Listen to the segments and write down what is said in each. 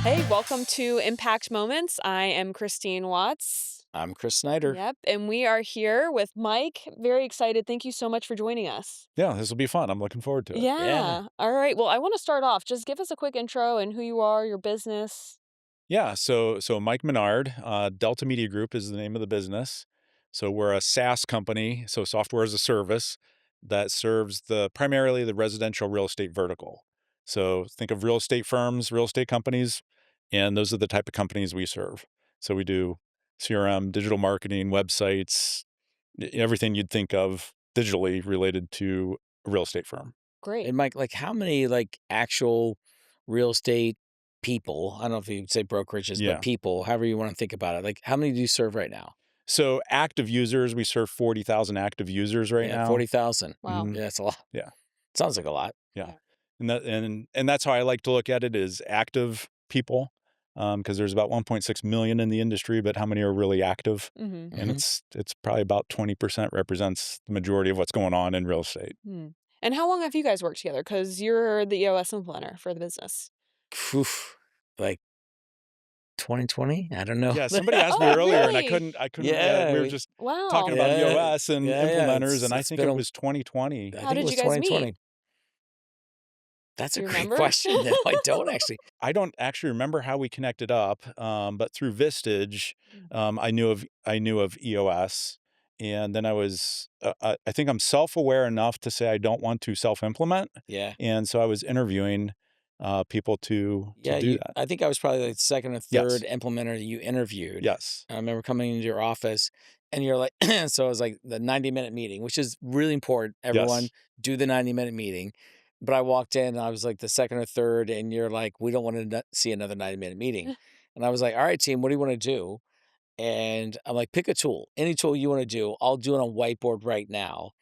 Hey, welcome to Impact Moments. I am Christine Watts. I'm Kris Snyder. Yep, and we are here with Mike. Very excited. Thank you so much for joining us. Yeah, this will be fun. I'm looking forward to it. Yeah. Yeah. All right. Well, I want to start off. Just give us a quick intro and who you are, your business. Yeah, so Mike Minard, Delta Media Group is the name of the business. So we're a SaaS company, so software as a service that serves primarily the residential real estate vertical. So think of real estate firms, real estate companies, and those are the type of companies we serve. So we do CRM, digital marketing, websites, everything you'd think of digitally related to a real estate firm. Great. And Mike, like how many actual real estate people, I don't know if you'd say brokerages, but Yeah. people, however you want to think about it, like how many do you serve right now? So active users, we serve 40,000 active users right Yeah, now. 40,000. Wow. Mhm. Yeah, that's a lot. Yeah, Sounds like a lot. yeah. Yeah. And that's how I like to look at it is active people, because there's about 1.6 million in the industry, but how many are really active? Mm-hmm. And Hmm. it's probably about 20% represents the majority of what's going on in real estate. Hmm. And how long have you guys worked together? Because you're the EOS implementer for the business. Like 2020? I don't know. Yeah, somebody asked me Oh, earlier and really? I couldn't Yeah, we were just talking Wow. about yeah, EOS and yeah. implementers, and I It's think been it was 2020. I How think it did was you guys meet? 2020. That's Do a you great remember? question. No, I don't actually. I don't actually remember how we connected up, but through Vistage, I knew of EOS, and then I think I'm self-aware enough to say I don't want to self-implement, Yeah. and so I was interviewing people to Yeah, do that. I think I was probably like second or third Yes, implementer you interviewed. yes, I remember coming into your office and you're like, so it was like the 90-minute meeting, which is really important. Everyone yes. do the 90-minute meeting. But I walked in and I was like the second or third, and you're like, we don't want to see another 90-minute meeting. And I was like, all right, team, what do you want to do? And I'm like, pick a tool, any tool you want to do. I'll do it on whiteboard right now.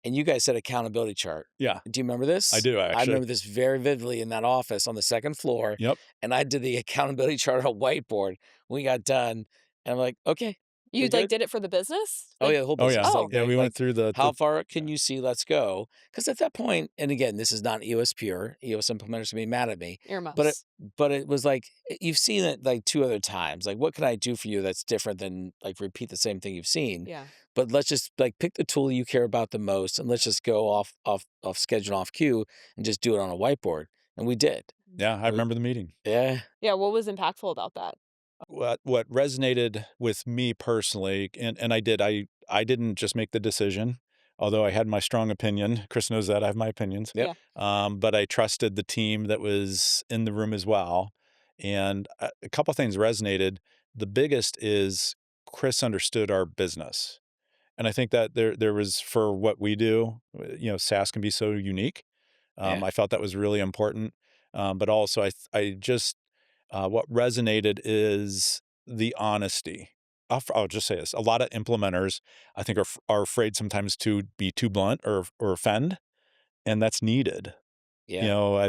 And you guys said accountability chart. Yeah, Do you remember I this? do I actually. remember this very vividly in that office on the second floor, Yep. and I did the accountability chart on a whiteboard. We got done, and I'm like, "Okay, You we like good?" did it for the business? Oh, Like, yeah, the whole Oh, yeah. business, oh, Yeah, we went like, through how the far can yeah. you see? Let's go. Because at that point, and again, this is not EOS pure. EOS implementers can be mad at me, but earmuffs. it was like you've seen it like 2 other times. Like, what can I do for you that's different than like repeat the same thing you've seen? Yeah. But let's just like pick the tool you care about the most, and let's just go off schedule, off cue, and just do it on a whiteboard. And we did. Yeah, I And we, remember the meeting. yeah, Yeah, what was impactful about that? What resonated with me personally, and I didn't just make the decision, although I had my strong opinion. Chris knows that I have my opinions, yep, Yeah. but I trusted the team that was in the room as well. And a couple things resonated. The biggest is Chris understood our business, and I think that there was for what we do. SaaS can be so unique. yeah, I felt that was really important, but also I just what resonated is the honesty. I'll just say this: a lot of implementers, I think, are afraid sometimes to be too blunt or offend, and that's needed. yeah.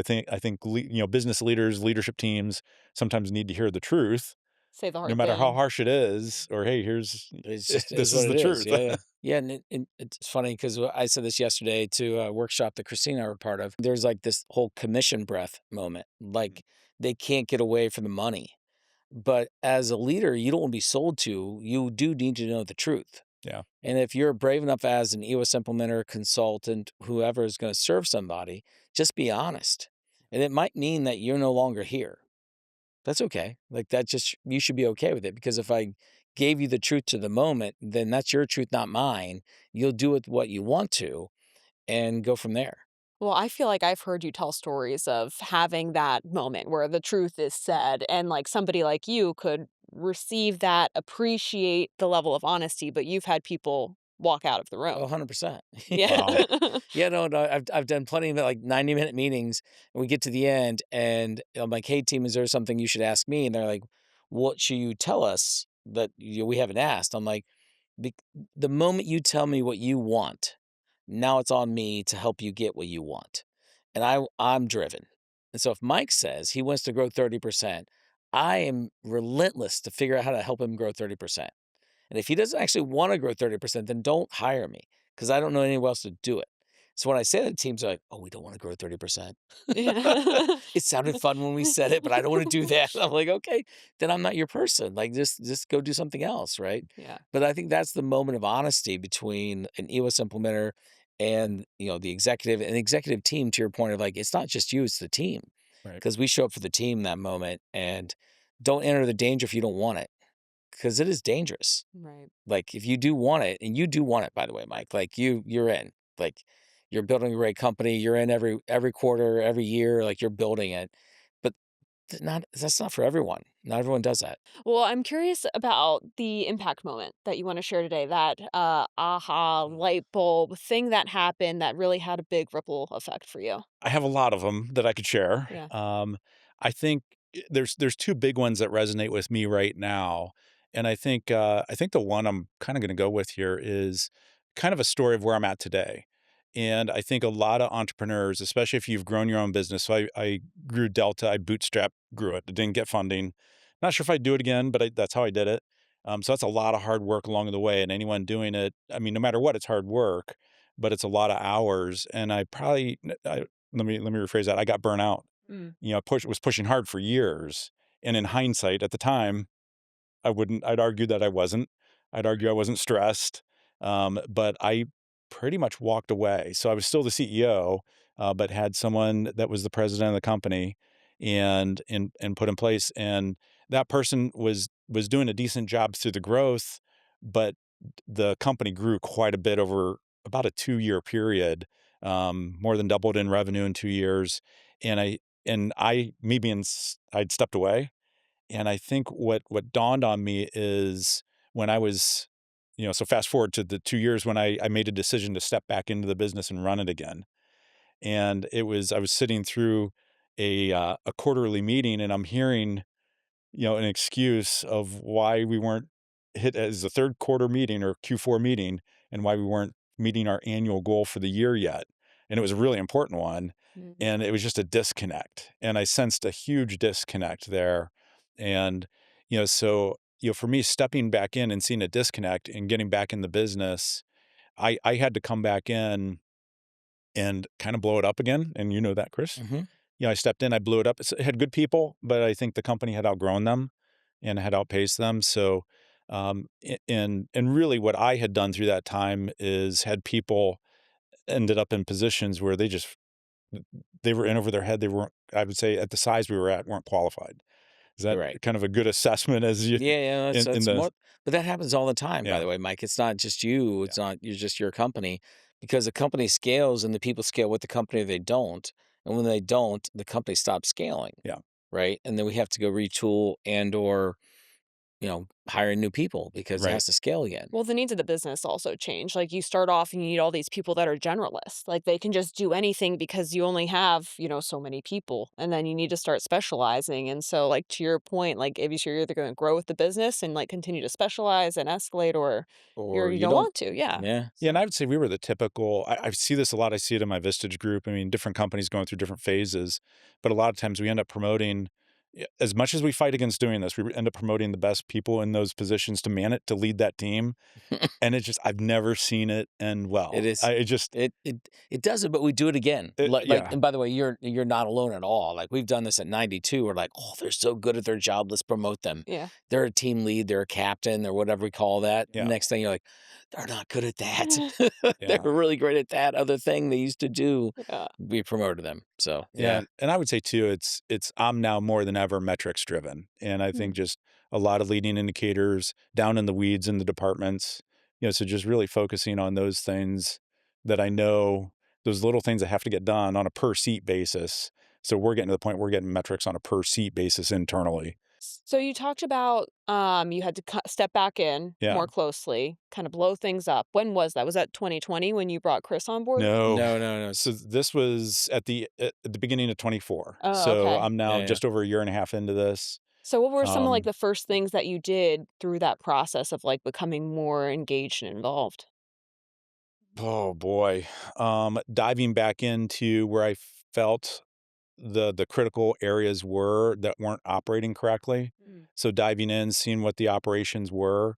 Business leaders, leadership teams sometimes need to hear the truth, Say the no hard matter how thing. harsh it is. Or hey, here's It's just is this what is it the is. truth. Yeah, yeah, yeah. And it's funny because I said this yesterday to a workshop that Christine and I were part of. There's like this whole commission breath moment. Like they can't get away from the money. But as a leader, you don't want to be sold to. You do need to know the truth. Yeah, And if you're brave enough as an EOS implementer, consultant, whoever is going to serve somebody, just be honest. And it might mean that you're no longer here. That's okay. Like that just you should be okay with it because if I gave you the truth to the moment, then that's your truth, not mine. You'll do with what you want to and go from there. Well, I feel like I've heard you tell stories of having that moment where the truth is said and like somebody like you could receive that, appreciate the level of honesty, but you've had people walk out of the Oh, room. 100%. Yeah. wow, Yeah, no, I've done plenty of like 90-minute meetings, and we get to the end, and I'm like, "Hey, team, is there something you should ask me?" And they're like, "What should you tell us that we haven't asked?" I'm like, "Bec- "The moment you tell me what you want, now it's on me to help you get what you want, and I'm driven. And so if Mike says he wants to grow 30%, I am relentless to figure out how to help him grow 30%. And if he doesn't actually want to grow 30%, then don't hire me because I don't know anyone else to do it. So when I say that, teams are like, "Oh, we don't wanna grow 30%." Yeah. It sounded fun when we said it, but I don't wanna do that. I'm like, "Okay, then I'm not your person. Like, just go do something else," right? Yeah. But I think that's the moment of honesty between an EOS implementer and, the executive and the executive team, to your point of, like, it's not just you, it's the team, Right. because we show up for the team that moment, and don't enter the danger if you don't want it, because it is dangerous. Right. Like, if you do want it, and you do want it, by the way, Mike, like, you're in. Like, you're building a great company, you're in every quarter, every year, like, you're building it. But that's not for everyone. Not everyone does that. Well, I'm curious about the impact moment that you wanna share today, that, aha, light bulb thing that happened that really had a big ripple effect for you. I have a lot of them that I could share. Yeah. I think there's 2 big ones that resonate with me right now, and I think the one I'm kinda gonna go with here is kind of a story of where I'm at today. And I think a lot of entrepreneurs, especially if you've grown your own business, so I grew Delta, I bootstrap grew it. I didn't get funding. Not sure if I'd do it again, but that's how I did it. So that's a lot of hard work along the way, and anyone doing it, I mean, no matter what, it's hard work, but it's a lot of hours, and I probably let me rephrase that. I got burnt out. Mm. Was pushing hard for years, and in hindsight, at the time, I'd argue that I wasn't. I'd argue I wasn't stressed, but I pretty much walked away. So I was still the CEO, but had someone that was the president of the company and put in place, and that person was doing a decent job through the growth, but the company grew quite a bit over about a 2-year period, more than doubled in revenue in 2 years, and I me being I'd stepped away, and I think what dawned on me is when I was, so fast forward to the 2 years when I made a decision to step back into the business and run it again. And I was sitting through a quarterly meeting, and I'm hearing, an excuse of why we weren't hit as the third quarter meeting or Q4 meeting, and why we weren't meeting our annual goal for the year yet. And it was a really important one. Mhm. And it was just a disconnect. And I sensed a huge disconnect there. And, for me, stepping back in and seeing a disconnect and getting back in the business, I had to come back in and kind of blow it up again. And you know that, Chris. Mhm. I stepped in, I blew it up. It had good people, but I think the company had outgrown them and had outpaced them. So, and really what I had done through that time is had people ended up in positions where they were in over their head. They weren't, I would say at the size we were at, weren't qualified. Is that You're right. kind of a good assessment as you Yeah, yeah, in it's the more, but that happens all the time, by yeah, the way, Mike. It's not just you, yeah, it's not you're just your company, because the company scales and the people scale with the company, or they don't, and when they don't, the company stops scaling, yeah, right? And then we have to go retool and/or, hire new people because it right. has to scale again. Well, the needs of the business also change. Like, you start off and you need all these people that are generalists. Like, they can just do anything because you only have, so many people. And then you need to start specializing. And so, like, to your point, like, if you're either going to grow with the business and like continue to specialize and escalate, or Or you you don't don't. want to. Yeah. Yeah. Yeah, and So, I would say we were the typical I see this a lot, I see it in my Vistage group, I mean, different companies going through different phases, but a lot of times we end up promoting as much as we fight against doing this, we end up promoting the best people in those positions to lead that team, and it's just I've never seen it end It well. is. It just It does it, but we do it again. Like, yeah, and by the way, you're not alone at all. Like, we've done this at 92. We're like, oh, they're so good at their job. Let's promote them. yeah. They're a team lead. They're a captain. They're whatever we call that. yeah, Next thing you're like, they're not good at that. They're yeah. really great at that other thing they used to do. Yeah. We promoted them. So Yeah, yeah, and I would say too, it's I'm now more than ever metrics driven, and I think Mm. just a lot of leading indicators down in the weeds in the departments, so just really focusing on those things that I know, those little things that have to get done on a per seat basis. So we're getting to the point we're getting metrics on a per seat basis internally. So you talked about you had to step back in Yeah. more closely, kind of blow things up. When was that? Was that 2020 when you brought Chris on board? No. no, no, no. So this was at the beginning of 24. Oh, So okay. I'm now Yeah, yeah. just over a year and a half into this. So what were some of like Um the first things that you did through that process of like becoming more engaged and involved? Oh boy. Diving back into where I felt the critical areas were that weren't operating correctly. Mm. So diving in, seeing what the operations were.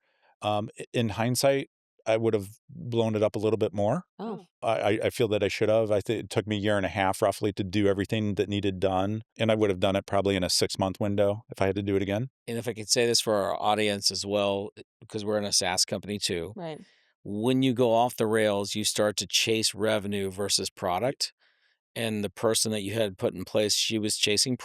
In hindsight, I would have blown it up a little bit more. Oh, I feel that I should have. I think it took me a year and a half roughly to do everything that needed done, and I would have done it probably in a 6-month window if I had to do it again. And if I could say this for our audience as well, because we're in a SaaS company too, right. when you go off the rails, you start to chase revenue versus product. And the person that you had put in place, she was chasing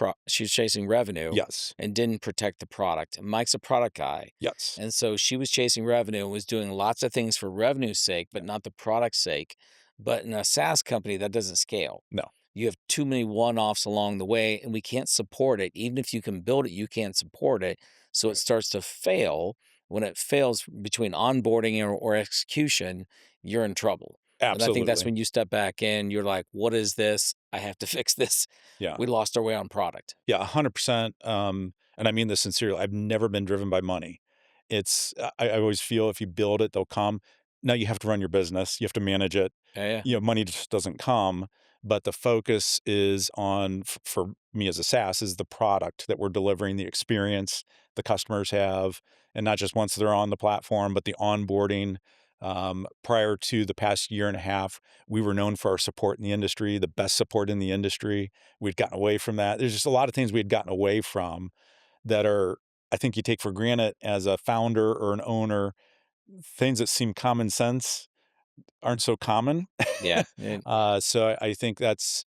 revenue Yes. and didn't protect the product. And Mike's a product guy. Yes. And so she was chasing revenue and was doing lots of things for revenue's sake, but not the product's sake. But in a SaaS company, that doesn't scale. No. You have too many one-offs along the way, and we can't support it. Even if you can build it, you can't support it. So it Right. starts to fail. When it fails between onboarding or execution, you're in trouble. And I think that's Absolutely. when you step back in, you're like, what is this? I have to fix this. Yeah. We lost our way on product. Yeah, 100%. And I mean this sincerely. I've never been driven by money. I always feel if you build it, they'll come. Now you have to run your business. You have to manage it. Yeah, yeah. Money just doesn't come, but the focus is on, for me as a SaaS, is the product that we're delivering, the experience the customers have, and not just once they're on the platform, but the onboarding. Prior to the past year and a half, we were known for our support in the industry, the best support in the industry. We'd gotten away from that. There's just a lot of things we had gotten away from that are, I think, you take for granted as a founder or an owner. Things that seem common sense aren't so common. Yeah. So I think that's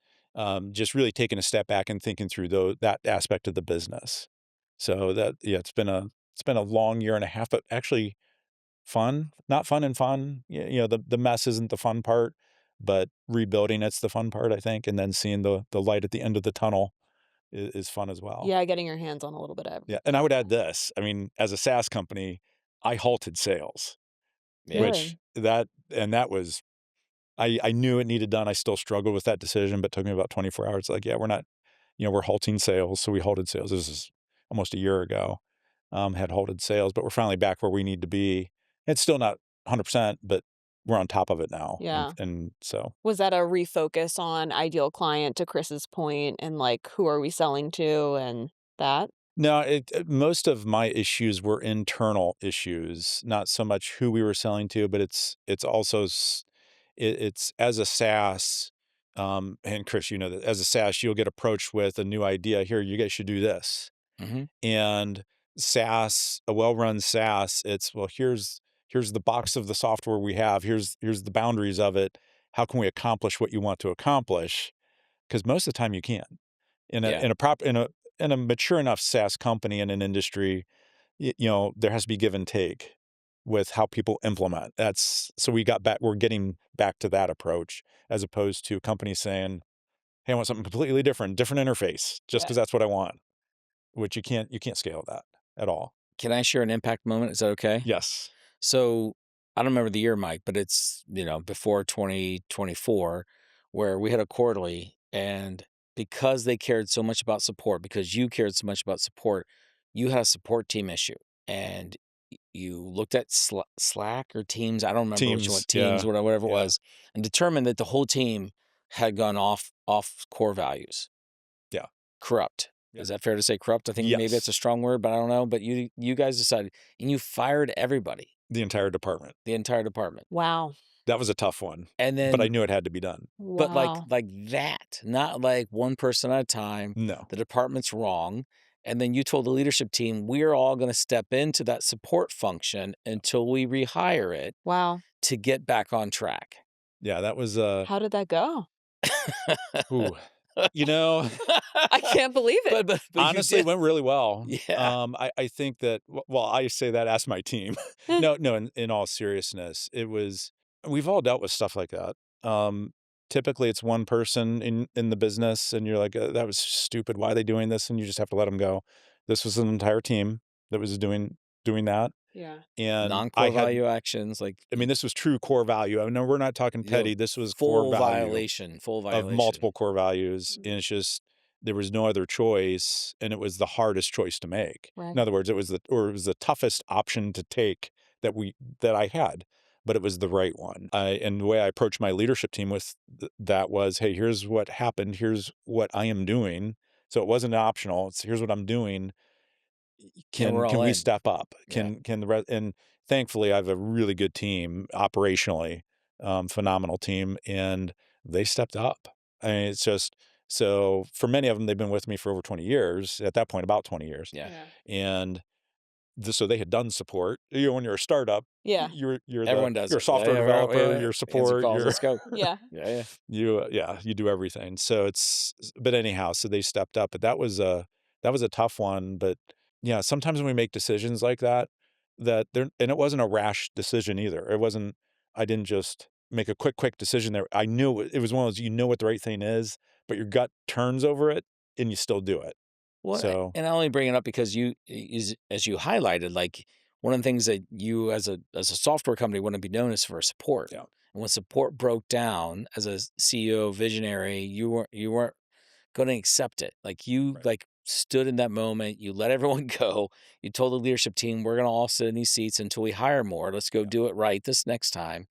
just really taking a step back and thinking through that aspect of the business. So that, yeah, it's been a long year and a half, but actually fun, not fun and fun. The mess isn't the fun part, but rebuilding it's the fun part, I think, and then seeing the light at the end of the tunnel is fun as well. Yeah, getting your hands on a little bit of Yeah, and I would add this. I mean, as a SaaS company, I halted sales, Yeah. which Good. that was I knew it needed done. I still struggled with that decision, but it took me about 24 hours. Like, yeah, we're not, we're halting sales. So we halted sales. This is almost a year ago. Had halted sales, but we're finally back where we need to be. It's still not 100%, but we're on top of it now. And, Yeah. and so, Was that a refocus on ideal client to Chris's point and like who are we selling to and that? no, most of my issues were internal issues, not so much who we were selling to, but it's also it's as a SaaS, and Kris, you know that as a SaaS, you'll get approached with a new idea. Here, you guys should do this. Hmm. And SaaS, a well-run SaaS, it's, well, here's the box of the software we have. Here's the boundaries of it. How can we accomplish what you want to accomplish? Because most of the time you can. Yeah. In a mature enough SaaS company in an industry, there has to be give and take with how people implement. We're getting back to that approach as opposed to companies saying, "Hey, I want something completely different interface, just Yeah. because that's what I want," which you can't scale that at all. Can I share an impact moment? Is that okay? Yes. So I don't remember the year, Mike, but it's, before 2024, where we had a quarterly. And because they cared so much about support, because you cared so much about support, you had a support team issue. And you looked at Slack or Teams, I don't remember which one, Teams, Teams, yeah, whatever it yeah, was, and determined that the whole team had gone off core values. yeah, Corrupt. yeah. Is that fair to say corrupt? I think maybe that's a Yes, strong word, but I don't know. But you guys decided, and you fired everybody, the entire department. the entire department. Wow. That was a tough one, And but I then knew it had to be done. but like Wow. like that, not like one person at a time, No. the department's wrong. And then you told the leadership team, we're all going to step into that support function until we rehire it Wow. to get back on track. Yeah, that was, How did that go? ooh, you know, I can't believe it. But you honestly, it did. went really well. Yeah. I think that, well, I say that, ask my team. No, no, in all seriousness, we've all dealt with stuff like that. Typically it's one person in the business and you're like, that was stupid. Why are they doing this? And you just have to let them go. This was an entire team that was doing that. Yeah. And Non-core value actions, like I mean, this was true core value. I know we're not talking you know, petty. This was core value full of violation. multiple core values. And it's just, there was no other choice. And it was the hardest choice to make. In Right. other words, it was the toughest option to take that I had, but it was the right one. And the way I approached my leadership team with that was, hey, here's what happened. Here's what I am doing. So it wasn't optional. It's, here's what I'm doing. And we're Can all we in. step up? Yeah. Can the rest? And thankfully, I have a really good team operationally, phenomenal team, and they stepped up. I mean, it's just so for many of them, they've been with me for over 20 years. At that point, about 20 years, Yeah. Yeah. and so they had done support. You know, when you're a startup, Yeah. Everyone does you're a it. Yeah, software yeah, right, developer, yeah. you're Answer support, calls, you're let's go. Yeah. Yeah, yeah. you do everything. So but anyhow, so they stepped up, but that was a tough one. But yeah, sometimes when we make decisions like that, and it wasn't a rash decision either. I didn't just make a quick decision there. I knew it was one of those, you know what the right thing is, but your gut turns over it and you still do it. Well, So and I only bring it up because as you highlighted, like one of the things that you as a software company wouldn't be known is for support. yeah, And when support broke down as a CEO visionary, you weren't going to accept it. Like you right. like stood in that moment, you let everyone go. You told the leadership team, we're going to all sit in these seats until we hire more. Let's go Yeah. do it right this next time.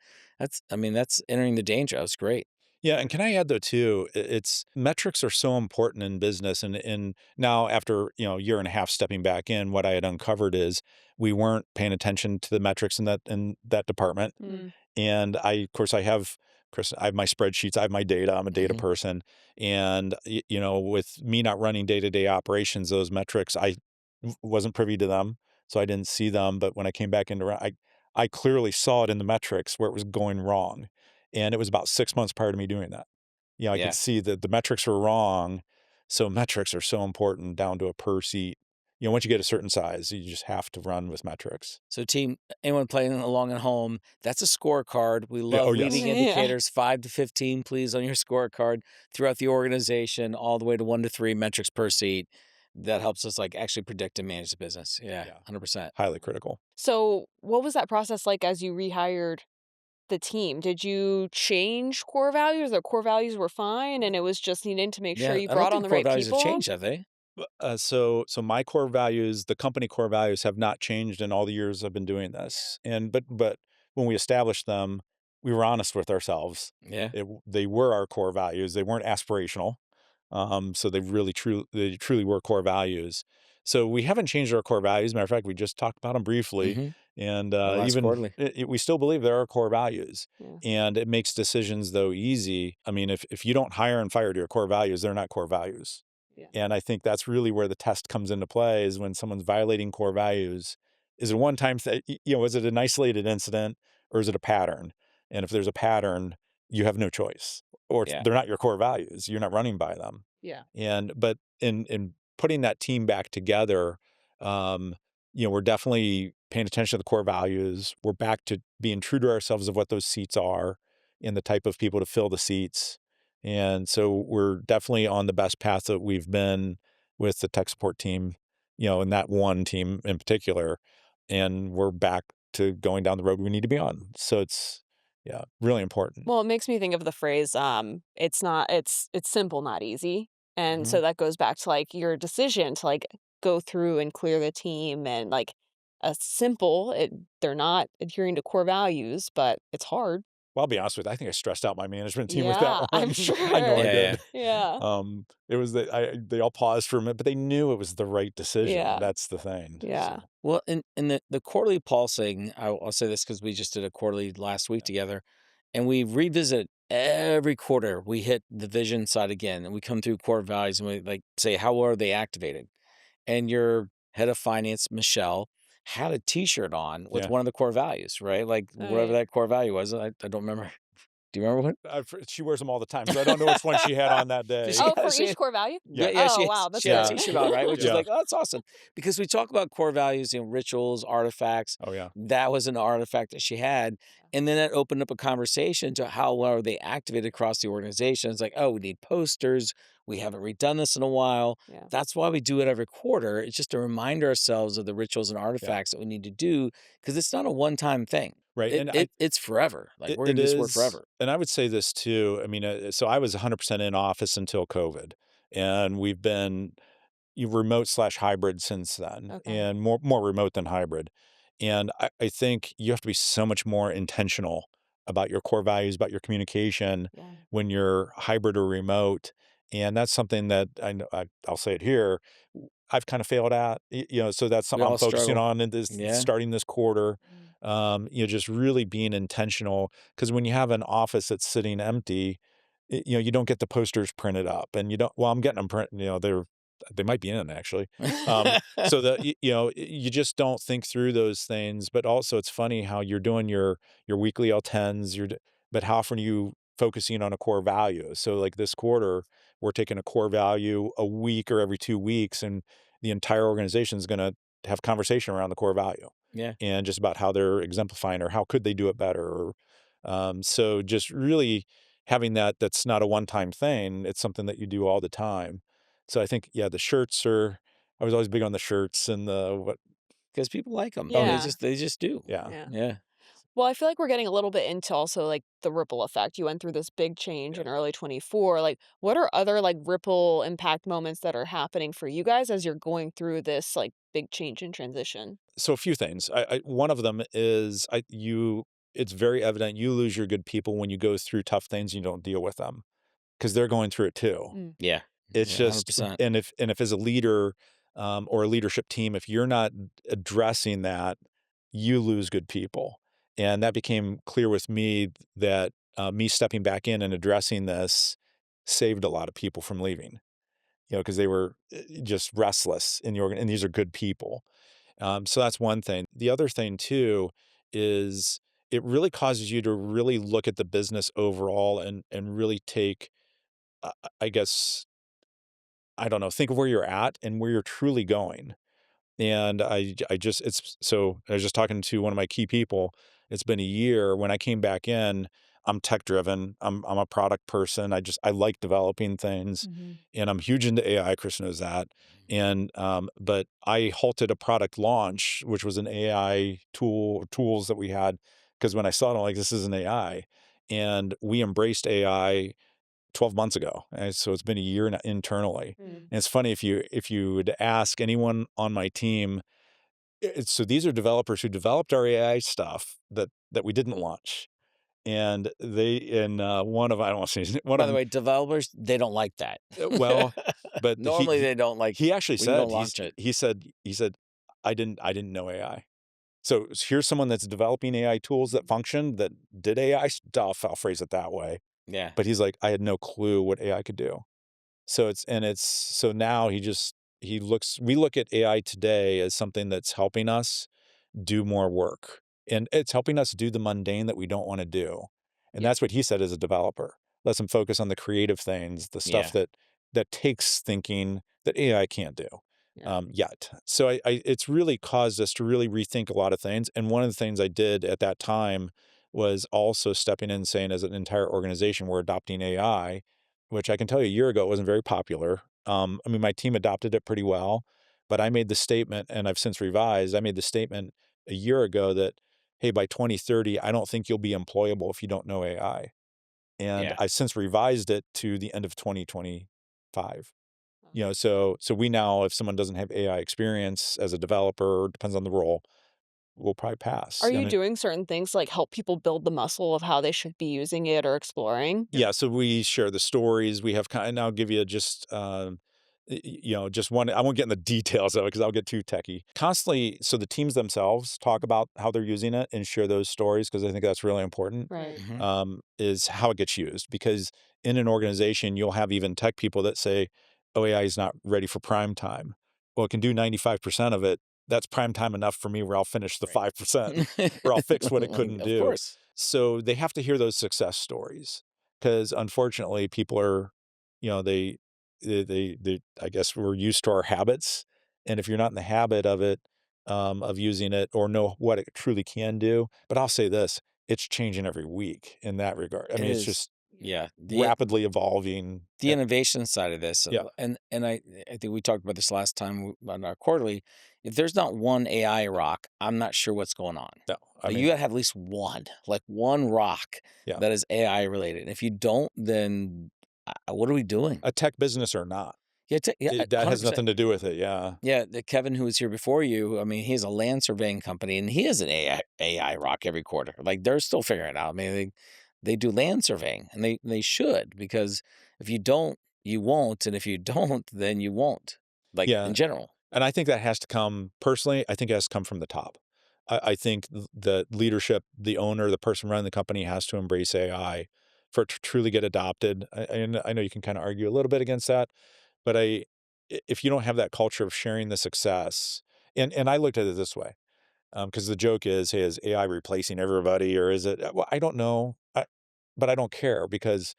I mean, that's entering the danger. That's great. Yeah, and can I add though too, it's metrics are so important in business, and now after, a year and a half stepping back in, what I had uncovered is we weren't paying attention to the metrics in that department. Mm. And of course, Kris, I have my spreadsheets, I have my data. I'm a data Hmm. person, and with me not running day-to-day operations, those metrics, wasn't privy to them, so I didn't see them. But when I came back I clearly saw it in the metrics where it was going wrong, and it was about 6 months prior to me doing that. I could Yeah. see that the metrics were wrong. So metrics are so important down to a per seat. Once you get a certain size, you just have to run with metrics. So, team, anyone playing along at home, that's a scorecard. We Yeah. love Oh, leading yes. Yeah. indicators, 5 to 15, please, on your scorecard throughout the organization, all the way to 1 to 3 metrics per seat. That helps us like actually predict and manage the business. Yeah, Yeah. 100%. Highly critical. So, what was that process like as you rehired the team? Did you change core values? Or core values were fine, and it was just needing to make sure Yeah, you I don't brought on think the core right values have people? changed, have they? So my core values, the company core values, have not changed in all the years I've been doing this. And but when we established them, we were honest with ourselves. Yeah. They were our core values. They weren't aspirational. So they truly were core values. So we haven't changed our core values. Matter of fact, we just talked about them briefly, Mm-hmm. and Our last even quarterly. we still believe they're our core values. Yeah. And it makes decisions though easy. I mean, if you don't hire and fire to your core values, they're not core values. Yeah. And I think that's really where the test comes into play, is when someone's violating core values. Is it a one-time thing? Is it an isolated incident, or is it a pattern? And if there's a pattern, you have no choice, or Yeah. they're not your core values. You're not running by them. Yeah. But in putting that team back together, um, we're definitely paying attention to the core values. We're back to being true to ourselves of what those seats are and the type of people to fill the seats. And so we're definitely on the best path that we've been with the tech support team, and that one team in particular. And we're back to going down the road we need to be on. So yeah, really important. Well, it makes me think of the phrase, it's simple, not easy. And Hmm. so that goes back to like your decision to like go through and clear the team and like a simple, they're not adhering to core values, but it's hard. Well, I'll be honest with you, I think I stressed out my management team with that Yeah, I'm one. I know I sure. Yeah, yeah. did. Yeah. It was they all paused for a minute, but they knew it was the right decision. Yeah. That's the thing. Yeah. So, Well, in the quarterly pulsing, I'll say this because we just did a quarterly last week yeah. together, and we revisit every quarter. We hit the vision side again, and we come through core values, and we like say how are they activated. And your head of finance, Michelle, had a T-shirt on with Yeah. one of the core values, right? Like Oh, whatever yeah. that core value was. I don't remember. Do you remember what? She wears them all the time, so I don't know which one she had on that Does day. she Oh, have for she each core value? Yeah, Yeah. yeah, Oh, wow, she that's had a Yeah. great. T-shirt on, right? Which is Yeah. like, oh, that's awesome because we talk about core values, rituals, artifacts. Oh, yeah. That was an artifact that she had, and then that opened up a conversation to how well are they activated across the organization. It's like, oh, we need posters. We haven't redone this in a while. Yeah. That's why we do it every quarter. It's just to remind ourselves of the rituals and Yeah. artifacts that we need to do because it's not a one-time thing. Right. It, And it it's forever. Like we're it gonna do this work is, forever. and I would say this too. I mean, so I was 100% in office until COVID, and we've been remote slash hybrid since then, Okay. and more remote than hybrid. And I think you have to be so much more intentional about your core values, about your communication Yeah. when you're hybrid or remote. And that's something that I'll say it here. I've kind of failed at, so that's We something I'm all focusing struggle. on in this Yeah. starting this quarter. Just really being intentional. Because when you have an office that's sitting empty, you don't get the posters printed up, and you don't. Well, I'm getting them print. They might be in actually. So that you just don't think through those things. But also, it's funny how you're doing your weekly L10s. But how often are you focusing on a core value? So like this quarter, we're taking a core value a week or every 2 weeks, and the entire organization is going to have conversation around the core value Yeah. and just about how they're exemplifying or how could they do it better. So just really having that's not a one-time thing. It's something that you do all the time. So I think, yeah, the shirts I was always big on the shirts and the what. Because people like them. Oh, Yeah. They just do. yeah. Yeah. Yeah. Well, I feel like we're getting a little bit into also like the ripple effect. You went through this big change Yeah. in early 24. Like, what are other like ripple impact moments that are happening for you guys as you're going through this like big change and transition? So a few things. One of them is it's very evident you lose your good people when you go through tough things and you don't deal with them because they're going through it too. Mm. Yeah. It's Yeah. just 100%. and if as a leader, or a leadership team, if you're not addressing that, you lose good people. And that became clear with me that, me stepping back in and addressing this saved a lot of people from leaving, because they were, just restless in the and these are good people. So that's one thing. The other thing too is it really causes you to really look at the business overall and really take, I guess, I don't know, think of where you're at and where you're truly going. And I just it's so I was just talking to one of my key people. It's been a year. When I came back in, I'm tech driven. I'm a product person. I like developing things, Mhm. and I'm huge into AI. Chris knows that. And but I halted a product launch, which was an AI tools that we had, because when I saw it, I'm like, this is an AI, and we embraced AI 12 months ago. And so it's been a year internally. Mm. And it's funny if you would ask anyone on my team, so these are developers who developed our AI stuff that we didn't launch. And one of I don't want to say one By of the them, way, developers, they don't like that. well, but he Normally, they don't like he actually when you don't said launch it. he said I didn't know AI. So here's someone that's developing AI tools that function, that did AI stuff. I'll phrase it that way. Yeah. But he's like, I had no clue what AI could do. So now we look at AI today as something that's helping us do more work. And it's helping us do the mundane that we don't want to do. And Yeah. that's what he said as a developer. Let's him focus on the creative things, the stuff Yeah. that takes thinking that AI can't do, Yeah. yet. So it's really caused us to really rethink a lot of things. And one of the things I did at that time was also stepping in and saying, as an entire organization, we're adopting AI, which I can tell you a year ago it wasn't very popular. I mean, my team adopted it pretty well, but I made the statement, and I've since revised. I made the statement a year ago that, hey, by 2030, I don't think you'll be employable if you don't know AI. And Yeah. I've since revised it to the end of 2025. Okay. So we now, if someone doesn't have AI experience as a developer, depends on the role, will probably pass. Are I you mean, doing certain things to, like, help people build the muscle of how they should be using it or exploring? yeah, so we share the stories. We have kind, and I'll give you just, just one. I won't get in the details of it because I'll get too techie. Constantly, so the teams themselves talk about how they're using it and share those stories, because I think that's really important. Right. Mhm. Is how it gets used, because in an organization you'll have even tech people that say, "Oh, AI is not ready for prime time." Well, it can do 95% of it. That's prime time enough for me where I'll finish the Right. 5%, or I'll fix what it couldn't Of do. course. So they have to hear those success stories, because unfortunately people are, I guess we're used to our habits. And if you're not in the habit of it, of using it or know what it truly can do, but I'll say this, it's changing every week in that regard. I It mean, it's is. just Yeah. rapidly evolving. The innovation side of this, Yeah, and I think we talked about this last time on our quarterly. If there's not one AI rock, I'm not sure what's going on. no, I Like, you mean, gotta have at least one, like one rock yeah, that is AI related. And if you don't, then what are we doing? a tech business or not, Yeah, yeah, that has 100%. nothing to do with it. Yeah, Yeah, the Kevin who was here before you, I mean, he has a land surveying company and he has an AI rock every quarter. Like, they're still figuring it out. I mean, they do land surveying, and they should, because if you don't, you won't, and if you don't, then you won't. Like, yeah. in general. And I think that has to come personally. I think it has to come from the top. I think the leadership, the owner, the person running the company has to embrace AI for it to truly get adopted. And I know you can kind of argue a little bit against that, but if you don't have that culture of sharing the success, and I looked at it this way, because the joke is, hey, is AI replacing everybody, or is it? Well, I don't know, but I don't care because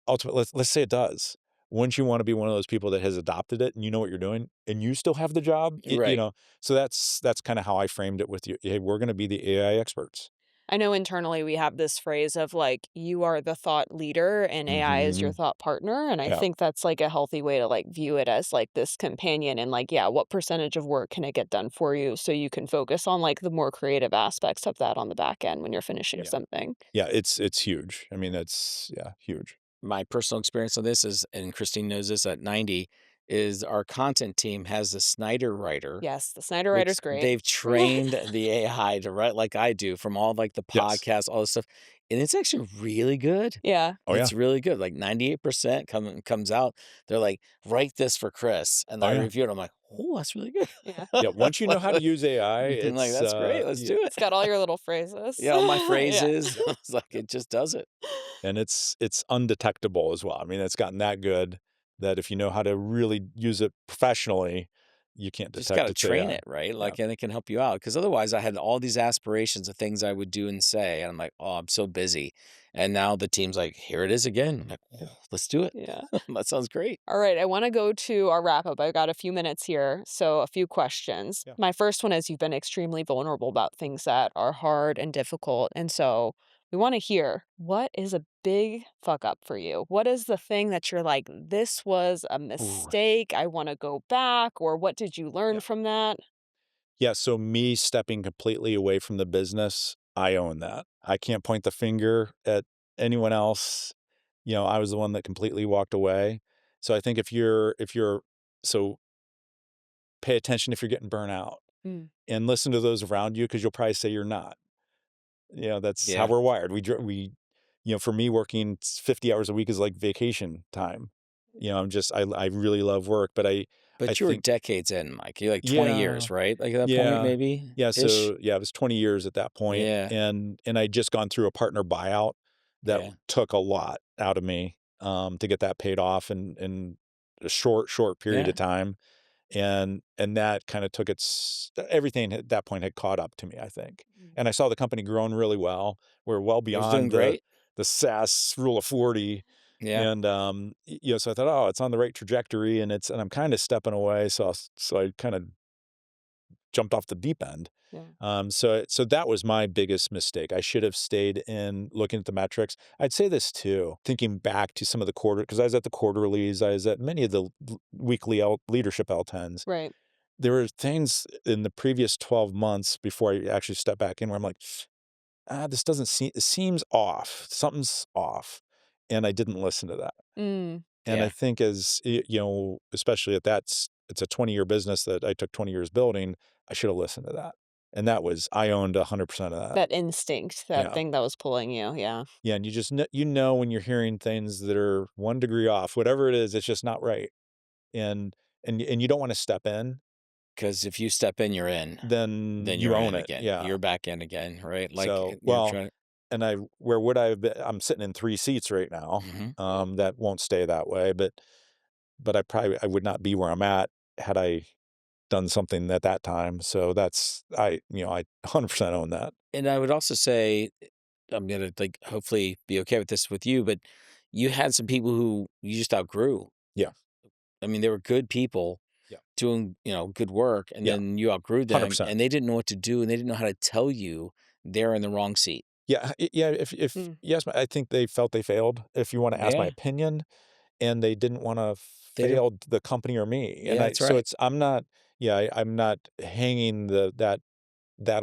ultimately, let's say it does. Wouldn't you want to be one of those people that has adopted it and you know what you're doing and you still have the job? Right. So that's kind of how I framed it with you. Hey, we're going to be the AI experts. I know internally we have this phrase of like, you are the thought leader and AI is your Hmm. thought partner. And I Yeah, think that's like a healthy way to like view it as like this companion and like, yeah, what percentage of work can it get done for you so you can focus on like the more creative aspects of that on the back end when you're finishing yeah, something. yeah. It's huge. I mean, that's yeah, huge. My personal experience on this is, and Christine knows this at 90, is our content team has a Snyder writer, Yes, the Snyder which writer's great. they've trained the AI to write like I do from all like the Yes. podcasts, all this stuff. And it's actually really good. Yeah. Oh yeah. It's really good. Like 98% comes out. They're like, write this for Chris. And Oh I yeah. review it. I'm like, oh, that's really good. Yeah. Yeah. Once you know how to use AI, I'm like, it's that's great. Let's do it. It's got all your little phrases. Yeah, all my Yeah. phrases. I was like, yeah. it just does it. And it's undetectable as well. I mean, it's gotten that good that if you know how to really use it professionally, you can't Just detect gotta it's train AI. it, right? Yeah. Like, and it can help you out. Because otherwise I had all these aspirations of things I would do and say, and I'm like, "Oh, I'm so busy." And now the team's like, "Here it is again." I'm like, Yeah. "Oh, let's do it." Yeah. That sounds great. All right, I want to go to our wrap up. I've got a few minutes here, so a few questions. Yeah. My first one is you've been extremely vulnerable about things that are hard and difficult. And so we want to hear what is a big fuck up for you? What is the thing that you're like, this was a Ooh. mistake? I want to go back. Or what did you learn Yeah. from that? Yeah, so me stepping completely away from the business, I own that. I can't point the finger at anyone else. I was the one that completely walked away. So I think if you're so pay attention if you're getting burnt out Mm, and listen to those around you because you'll probably say you're not. That's how Yeah. we're wired. For me, working 50 hours a week is like vacation time. I really love work, but I But you were think, decades in, Mike. You're like 20 yeah, years, right? Like at that point, yeah, maybe yeah. ish. So yeah, it was 20 years at that point, Yeah. and I'd just gone through a partner buyout that Yeah. took a lot out of me to get that paid off in a short period Yeah. of time. And that kinda took its everything at that point had caught up to me, I think. mm, And I saw the company growing really well. We're well It was doing beyond the great. the SaaS rule of 40, Yeah. and, so I thought, "Oh, it's on the right trajectory, and I'm kinda stepping away," so I kinda jumped off the deep end. yeah. So that was my biggest mistake. I should have stayed in looking at the metrics. I'd say this too, thinking back to some of the quarter because I was at the quarterlies, I was at many of the weekly leadership L10s. Right. There were things in the previous 12 months before I actually stepped back in where I'm like, this doesn't seem, it seems off. Something's off. And I didn't listen to that. Mm, And I Yeah. think especially at it's a 20-year business that I took 20 years building, I should have listened to that. And I owned 100% of that. that instinct, that Yeah. thing that was pulling you. Yeah. Yeah. And you just, when you're hearing things that are 1 degree off, whatever it is, it's just not right. And, and you don't want to step in, Because if you step in, you're in. then Then you you're own in it. again. Yeah. You're back in again, right? Like, So, you're well, trying. and where would I have been? I'm sitting in 3 seats right now. Mhm. That won't stay that way, but I would not be where I'm at had I done something at that time. So I 100% own that. And I would also say, I'm gonna, like, hopefully be okay with this with you, but you had some people who you just outgrew. Yeah. I mean, they were good people Yeah. doing, good work, and Yeah. then you outgrew them, 100%. and they didn't know what to do, and they didn't know how to tell you they're in the wrong seat. Yeah. Yeah. If Mm, yes, I think they felt they failed. If you want to ask my Yeah. opinion, and they didn't want to They don't. fail the company or me. Yeah, And that's right. I'm not, yeah, I'm not hanging that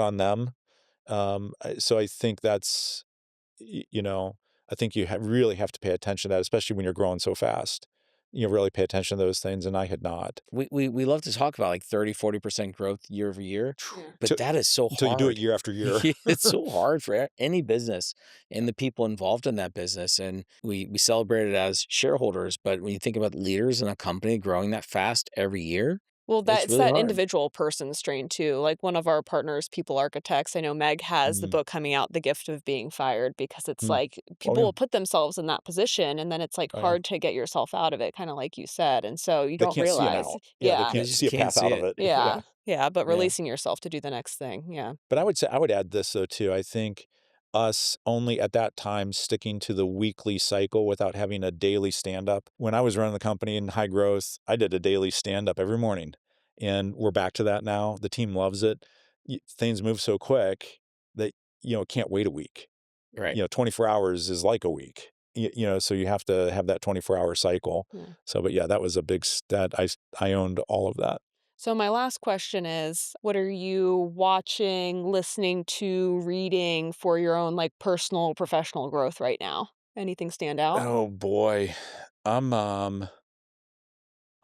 on them. So I think that's, y you know, I think you really have to pay attention to that, especially when you're growing so fast. Really pay attention to those things, and I had not. We love to talk about, like, 30-40% growth year over year, yeah. but Till that is so until you do it hard. year after year. Yeah, it's so hard for any business and the people involved in that business, and we celebrate it as shareholders, but when you think about leaders in a company growing that fast every year, Well, It's that's really that hard. individual person strain too. Like one of our partners, People Architects, I know Meg has the Mm, book coming out, The Gift of Being Fired, because it's mm. like Oh people yeah. will put themselves in that position and then it's like Oh yeah. hard to get yourself out of it, kind of like you said. And so you They don't can't see an realize. out. Yeah, they Yeah. They can't just see a can't path see out of it. it. Yeah. Yeah. Yeah. But Yeah. releasing yourself to do the next thing. Yeah. But I would add this though too. I think us only at that time sticking to the weekly cycle without having a daily stand up. When I was running the company in high growth, I did a daily stand up every morning. And we're back to that now. The team loves it. Things move so quick that can't wait a week. Right. 24 hours is like a week. So you have to have that 24-hour cycle. Yeah. So but yeah, that was a big that I owned all of that. So my last question is, what are you watching, listening to, reading for your own like personal, professional growth right now? Anything stand out? Oh boy. I'm um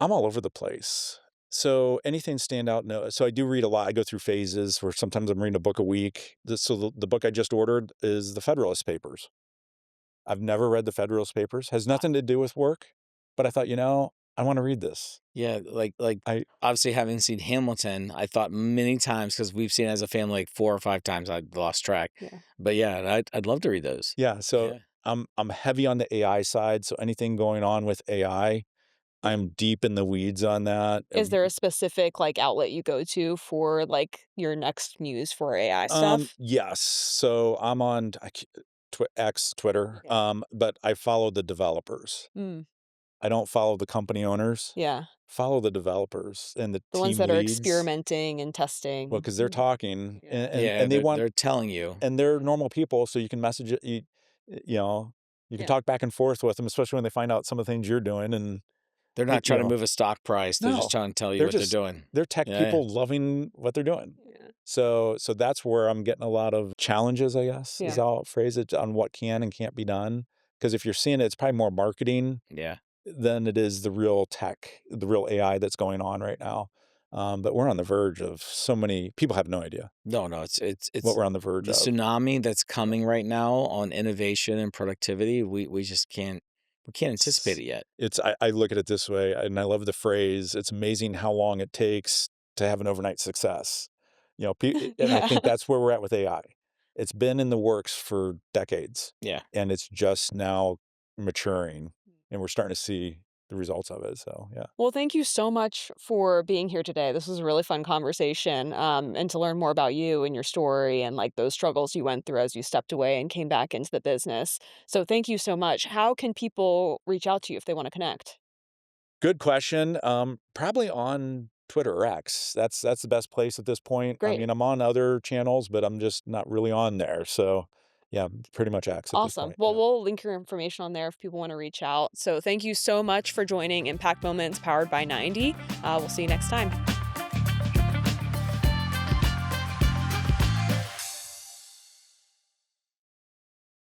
I'm all over the place. So anything stand out? No. So I do read a lot. I go through phases where sometimes I'm reading a book a week. The book I just ordered is the Federalist Papers. I've never read the Federalist Papers. Has nothing to do with work, but I thought, I want to read this. Yeah, like I obviously having seen Hamilton, I thought many times because we've seen it as a family like 4 or 5 times. I lost track, Yeah. but yeah, I'd love to read those. Yeah. So Yeah, I'm heavy on the AI side. So anything going on with AI, I'm deep in the weeds on that. Is there a specific, like, outlet you go to for, like, your next muse for AI stuff? Yes. So I'm on X, Twitter, Yeah. but I follow the developers. Mm, I don't follow the company owners. yeah. Follow the developers and the The ones team that are leads. experimenting and Well, testing. because they're talking Yeah. yeah, and they want they're telling you. and they're normal people, so you can message it. You can Yeah. talk back and forth with them, especially when they find out some of the things you're doing. And They're they, not trying to move a stock price. They're just no, trying to tell you they're what they're just doing. they're tech Yeah, yeah. people loving what they're doing. Yeah. So that's where I'm getting a lot of challenges, I guess, is Yeah. how I'll phrase it, on what can and can't be done. Because if you're seeing it, it's probably more marketing Yeah. than it is the real tech, the real AI that's going on right now. But we're on the verge of so many people have no idea No, no, what it's we're on the verge the of. tsunami that's coming right now on innovation and productivity. We just can't anticipate It's, it yet. I look at it this way, and I love the phrase, it's amazing how long it takes to have an overnight success. And I Yeah. think that's where we're at with AI. It's been in the works for decades, Yeah. and it's just now maturing, and we're starting to see the results of it. So, yeah. Well, thank you so much for being here today. This was a really fun conversation, and to learn more about you and your story and, like, those struggles you went through as you stepped away and came back into the business. So thank you so much. How can people reach out to you if they wanna connect? Good question. Probably on Twitter or X. That's the best place at this point. I Great. mean, I'm on other channels, but I'm just not really on there. So, yeah, pretty much X at this Awesome. point. Well, Yeah. we'll link your information on there if people wanna reach out. So thank you so much for joining Impact Moments powered by 90. We'll see you next time.